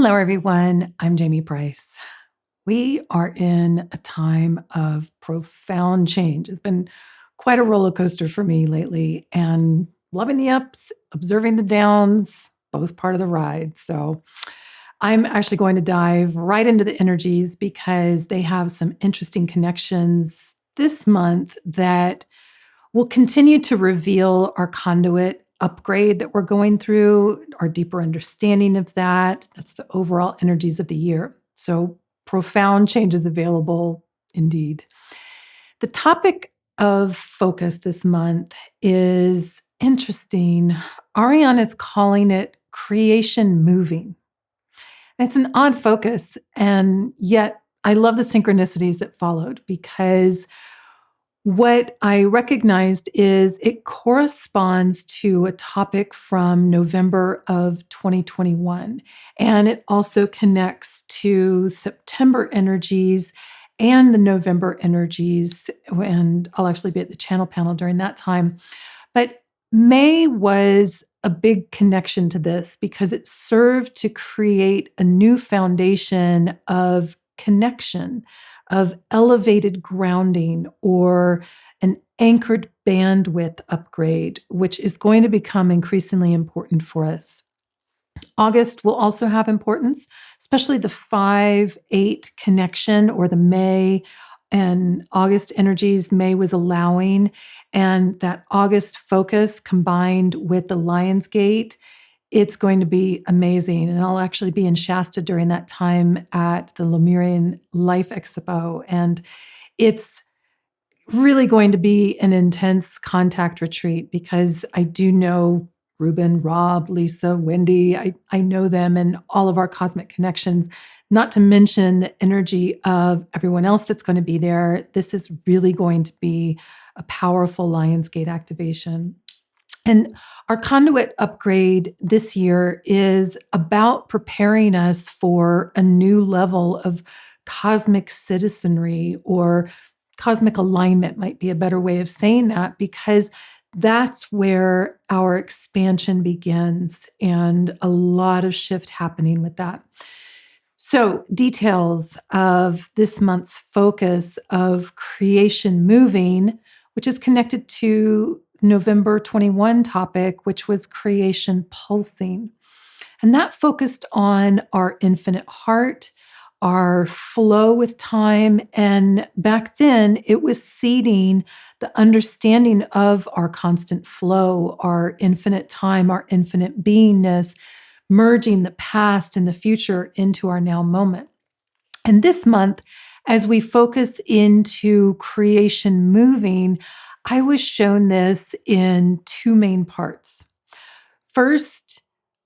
Hello, everyone. I'm Jamie Price. We are in a time of profound change. It's been quite a roller coaster for me lately, and loving the ups, observing the downs, both part of the ride. So, I'm actually going to dive right into the energies because they have some interesting connections this month that will continue to reveal our conduit upgrade that we're going through, our deeper understanding of that. That's the overall energies of the year. So, profound changes available indeed. The topic of focus this month is interesting. Ariane is calling it creation moving. It's an odd focus, and yet I love the synchronicities that followed because what I recognized is it corresponds to a topic from November of 2021. And it also connects to September energies and the November energies. And I'll actually be at the channel panel during that time. But May was a big connection to this because it served to create a new foundation of connection, of elevated grounding, or an anchored bandwidth upgrade, which is going to become increasingly important for us. August will also have importance, especially the 5-8 connection or the May and August energies May was allowing. And that August focus combined with the Lion's Gate, it's going to be amazing. And I'll actually be in Shasta during that time at the Lemurian Life Expo. And it's really going to be an intense contact retreat because I do know Ruben, Rob, Lisa, Wendy. I know them and all of our cosmic connections, not to mention the energy of everyone else that's going to be there. This is really going to be a powerful Lionsgate activation. And our conduit upgrade this year is about preparing us for a new level of cosmic citizenry, or cosmic alignment might be a better way of saying that, because that's where our expansion begins and a lot of shift happening with that. So, details of this month's focus of creation moving, which is connected to November 21 topic, which was creation pulsing. And that focused on our infinite heart, our flow with time. And back then, it was seeding the understanding of our constant flow, our infinite time, our infinite beingness, merging the past and the future into our now moment. And this month, as we focus into creation moving, I was shown this in two main parts. First,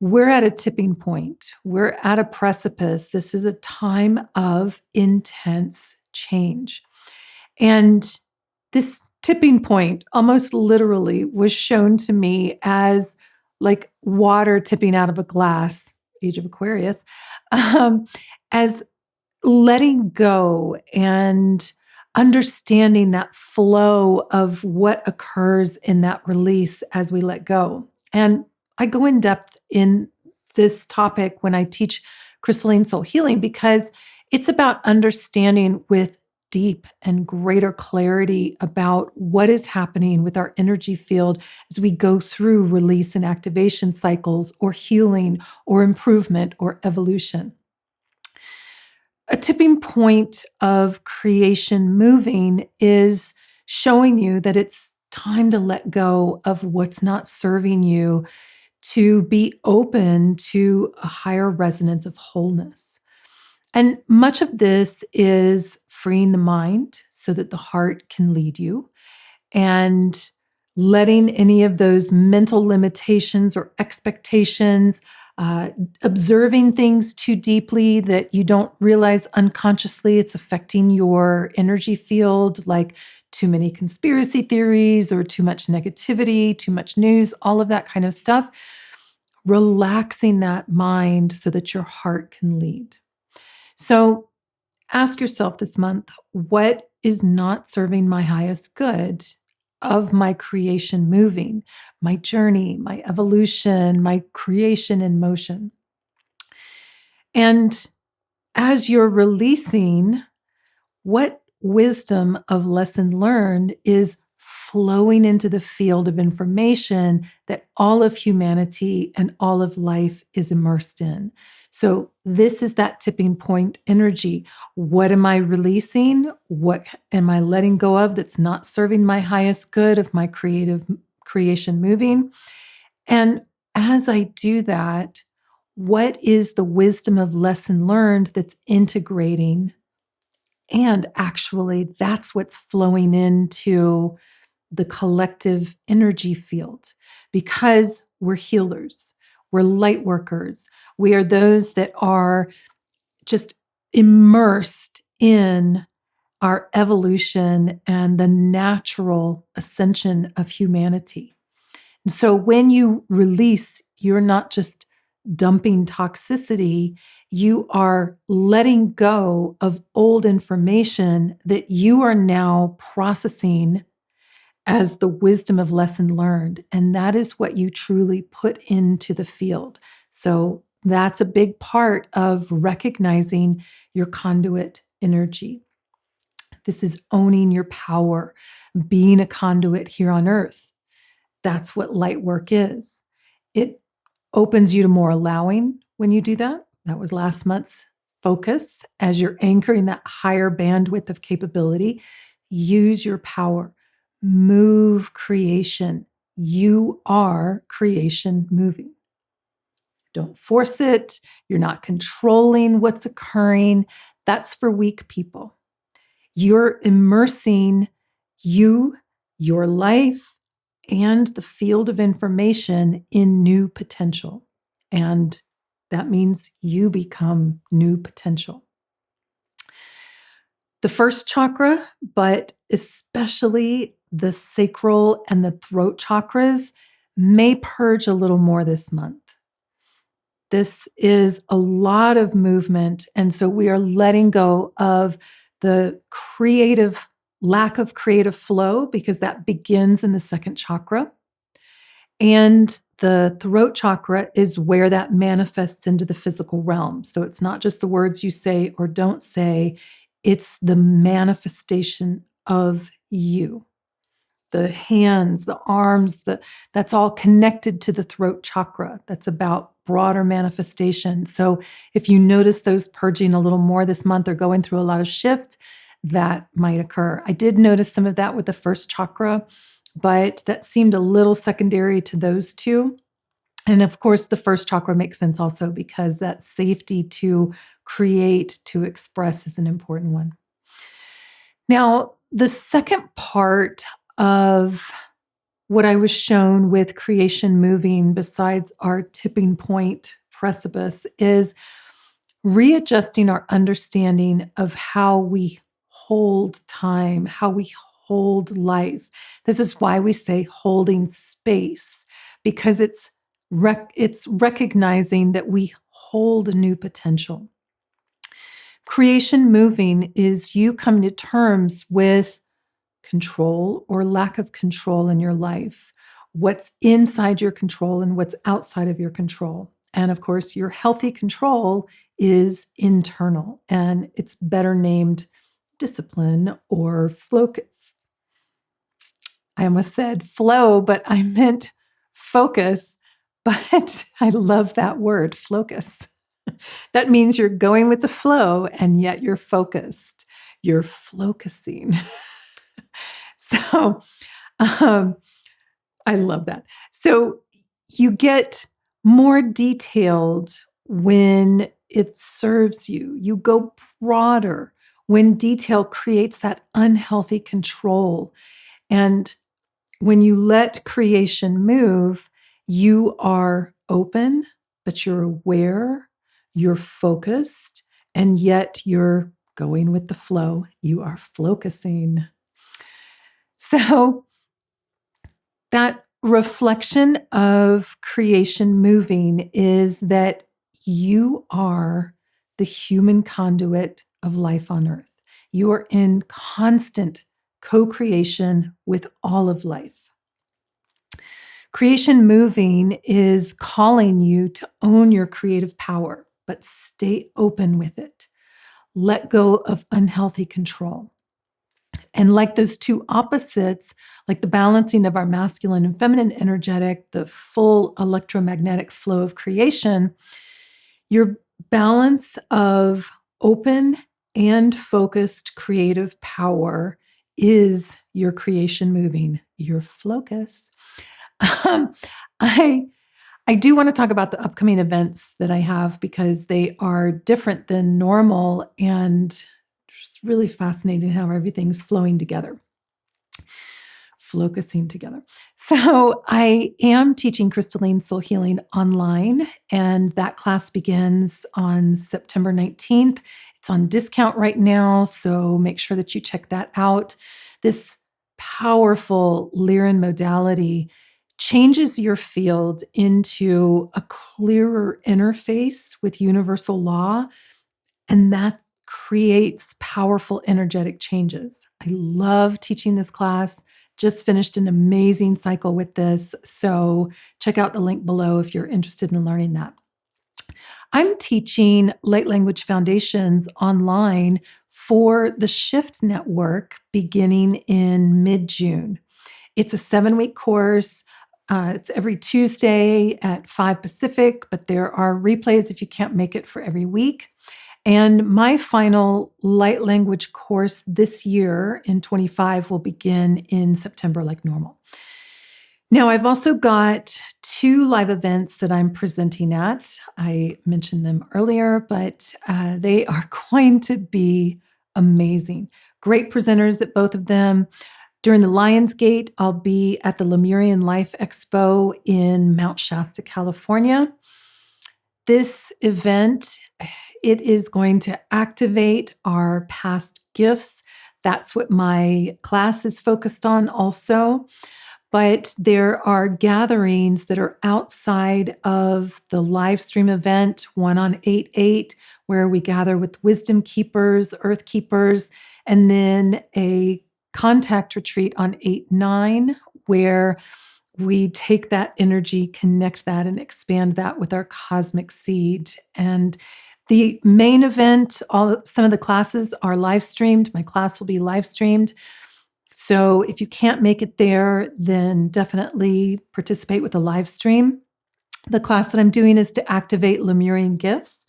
we're at a tipping point. We're at a precipice. This is a time of intense change. And this tipping point, almost literally, was shown to me as like water tipping out of a glass, age of Aquarius, as letting go and understanding that flow of what occurs in that release as we let go. And I go in depth in this topic when I teach crystalline soul healing because it's about understanding with deep and greater clarity about what is happening with our energy field as we go through release and activation cycles, or healing, or improvement, or evolution. A tipping point of creation moving is showing you that it's time to let go of what's not serving you, to be open to a higher resonance of wholeness. And much of this is freeing the mind so that the heart can lead you, and letting any of those mental limitations or expectations, observing things too deeply that you don't realize unconsciously it's affecting your energy field, like too many conspiracy theories or too much negativity, too much news, all of that kind of stuff. Relaxing that mind so that your heart can lead. So ask yourself this month, what is not serving my highest good of my creation moving, my journey, my evolution, my creation in motion? And as you're releasing, what wisdom of lesson learned is flowing into the field of information that all of humanity and all of life is immersed in. So, this is that tipping point energy. What am I releasing? What am I letting go of that's not serving my highest good of my creative creation moving? And as I do that, what is the wisdom of lesson learned that's integrating? And actually, that's what's flowing into the collective energy field because we're healers, we're light workers, we are those that are just immersed in our evolution and the natural ascension of humanity. And so when you release, you're not just dumping toxicity, you are letting go of old information that you are now processing as the wisdom of lesson learned. And that is what you truly put into the field. So that's a big part of recognizing your conduit energy. This is owning your power, being a conduit here on earth. That's what light work is. It opens you to more allowing when you do that. That was last month's focus. As you're anchoring that higher bandwidth of capability, use your power, move creation. You are creation moving. Don't force it. You're not controlling what's occurring. That's for weak people. You're immersing you, your life, and the field of information in new potential. And that means you become new potential. The first chakra, but especially the sacral and the throat chakras, may purge a little more this month. This is a lot of movement. And so we are letting go of the lack of creative flow because that begins in the second chakra. And the throat chakra is where that manifests into the physical realm. So it's not just the words you say or don't say, it's the manifestation of you. The hands, the arms, that's all connected to the throat chakra. That's about broader manifestation. So if you notice those purging a little more this month or going through a lot of shift, that might occur. I did notice some of that with the first chakra, but that seemed a little secondary to those two. And of course, the first chakra makes sense also because that safety to create, to express is an important one. Now, the second part of what I was shown with creation moving, besides our tipping point precipice, is readjusting our understanding of how we hold time, how we hold life. This is why we say holding space, because it's recognizing that we hold a new potential. Creation moving is you coming to terms with control or lack of control in your life, what's inside your control and what's outside of your control. And of course, your healthy control is internal, and it's better named discipline or flow. I almost said flow, but I meant focus. But I love that word, focus. That means you're going with the flow and yet you're focused. You're focusing. So I love that. So you get more detailed when it serves you. You go broader when detail creates that unhealthy control. And when you let creation move, you are open, but you're aware, you're focused, and yet you're going with the flow. You are focusing. So that reflection of creation moving is that you are the human conduit of life on earth. You are in constant co-creation with all of life. Creation moving is calling you to own your creative power. but stay open with it. Let go of unhealthy control. And like those two opposites, like the balancing of our masculine and feminine energetic, the full electromagnetic flow of creation, your balance of open and focused creative power is your creation moving, your focus. Um, I I do want to talk about the upcoming events that I have because they are different than normal and just really fascinating how everything's flowing together, focusing together. So I am teaching crystalline soul healing online, and that class begins on September 19th. It's on discount right now, so make sure that you check that out. This powerful Lyran modality changes your field into a clearer interface with universal law, and that creates powerful energetic changes. I love teaching this class. Just finished an amazing cycle with this. So check out the link below if you're interested in learning that. I'm teaching Light Language Foundations online for the Shift Network beginning in mid-June. It's a 7-week course. It's every Tuesday at 5 Pacific, but there are replays if you can't make it for every week. And my final light language course this year in 25 will begin in September like normal. Now, I've also got 2 live events that I'm presenting at. I mentioned them earlier, but they are going to be amazing. Great presenters at both of them. During the Lionsgate, I'll be at the Lemurian Life Expo in Mount Shasta, California. This event, it is going to activate our past gifts. That's what my class is focused on also. But there are gatherings that are outside of the live stream event, one on 8/8, where we gather with wisdom keepers, earth keepers, and then a contact retreat on 8/9, where we take that energy, connect that, and expand that with our cosmic seed. And the main event, some of the classes are live streamed. My class will be live streamed. So if you can't make it there, then definitely participate with a live stream. The class that I'm doing is to activate Lemurian gifts.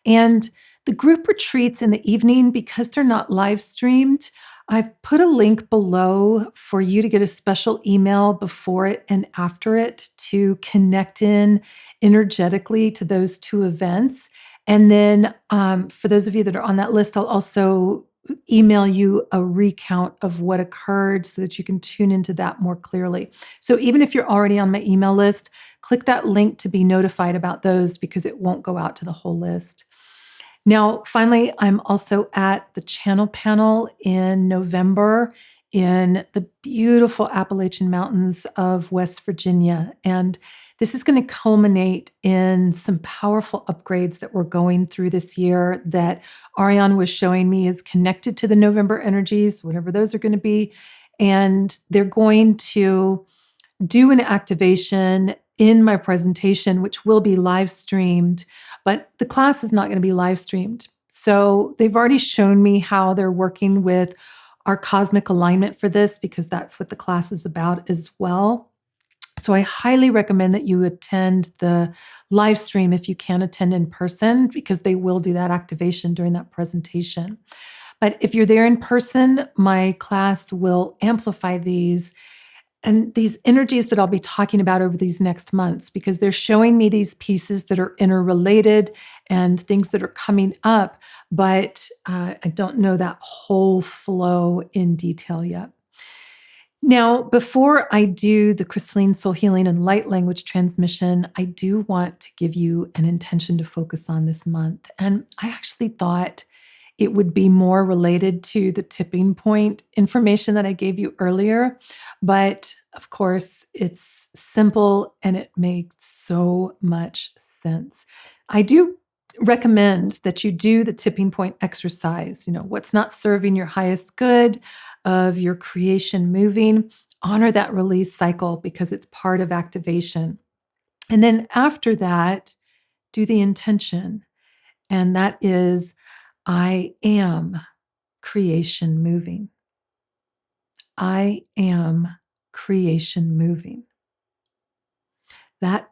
And the group retreats in the evening, because they're not live streamed, I've put a link below for you to get a special email before it and after it to connect in energetically to those 2 events. And then for those of you that are on that list, I'll also email you a recount of what occurred so that you can tune into that more clearly. So even if you're already on my email list, click that link to be notified about those because it won't go out to the whole list. Now, finally, I'm also at the Channel Panel in November in the beautiful Appalachian Mountains of West Virginia. And this is going to culminate in some powerful upgrades that we're going through this year that Ariane was showing me is connected to the November energies, whatever those are going to be. And they're going to do an activation in my presentation, which will be live streamed, but the class is not going to be live streamed. So they've already shown me how they're working with our cosmic alignment for this, because that's what the class is about as well. So I highly recommend that you attend the live stream if you can attend in person, because they will do that activation during that presentation. But if you're there in person, my class will amplify these and these energies that I'll be talking about over these next months, because they're showing me these pieces that are interrelated and things that are coming up, but I don't know that whole flow in detail yet. Now, before I do the crystalline soul healing and light language transmission, I do want to give you an intention to focus on this month. And I actually thought it would be more related to the tipping point information that I gave you earlier. But of course, it's simple and it makes so much sense. I do recommend that you do the tipping point exercise. What's not serving your highest good of your creation moving, honor that release cycle because it's part of activation. And then after that, do the intention. and that is I am creation moving. I am creation moving. That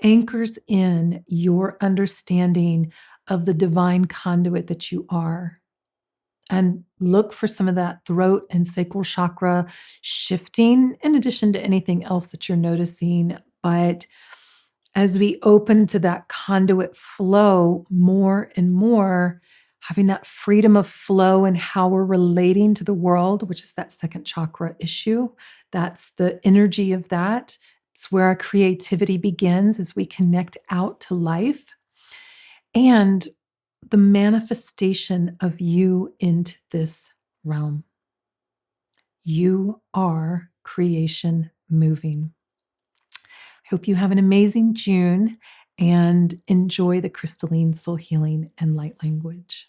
anchors in your understanding of the divine conduit that you are. And look for some of that throat and sacral chakra shifting, in addition to anything else that you're noticing. But as we open to that conduit flow more and more, having that freedom of flow and how we're relating to the world, which is that second chakra issue, that's the energy of that. It's where our creativity begins as we connect out to life and the manifestation of you into this realm. You are creation moving. I hope you have an amazing June and enjoy the crystalline soul healing and light language.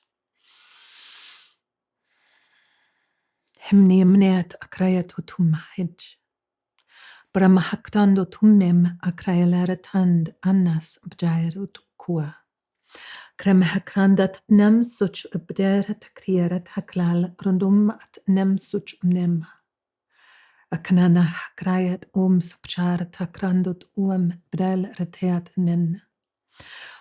Himni mnet akrayat utumahij. Brahmahaktando tumem akrayalatand annas bjairut kua. Kremhakrandat nem such bderat kriyarat haklal rundum at nem such nem. Aknana hakrayat sabchar takrandut brel reteat nin.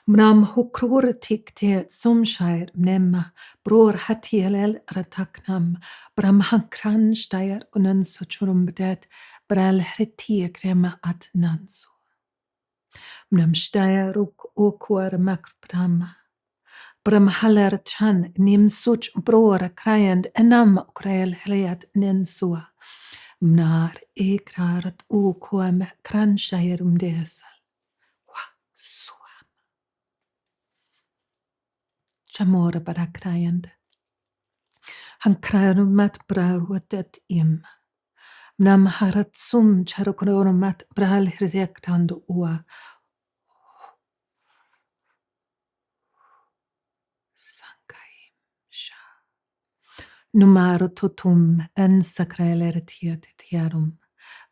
Mnam hukrur tikteat sumshire nemma bror hatielel rataknam bramhankran steyr unan suchurum bdet brel hretie krema at nansu. Mnam steyr okwar makbram bramhaler chan nim such bror krayand enam krel hleat nensua. Mnar ekrarat okwam kran steyr desal. Chamora barakrayand. Han krarumat braruatet im. Nam harat sum charokromat bral rektando ua. Sankaim sha. Numaro totum en sakraelertiat tiarum.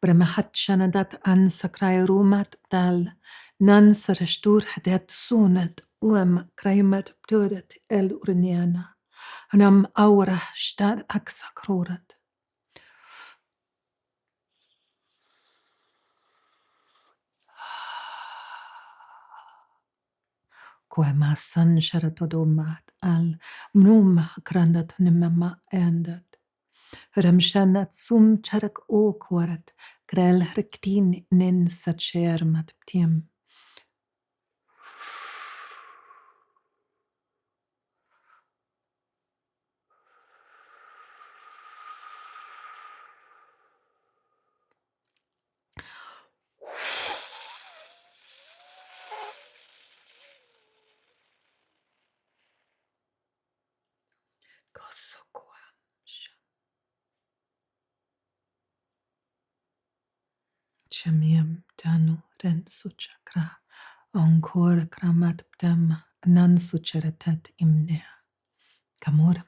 Bremahat shanadat an sakraerumat dal. Nan sarastur hadet sunet kraimat pturet el urniana. Hanam aura stad aksakrorat. Koema san sharatodomat al mnum grandat nimma endat. Ramshanat sum charak o kwarat grel rektin nin sachermat ptiem. Chamiam danu rensu chakra onkor kramat ptam nansu charatat imnea. Kamor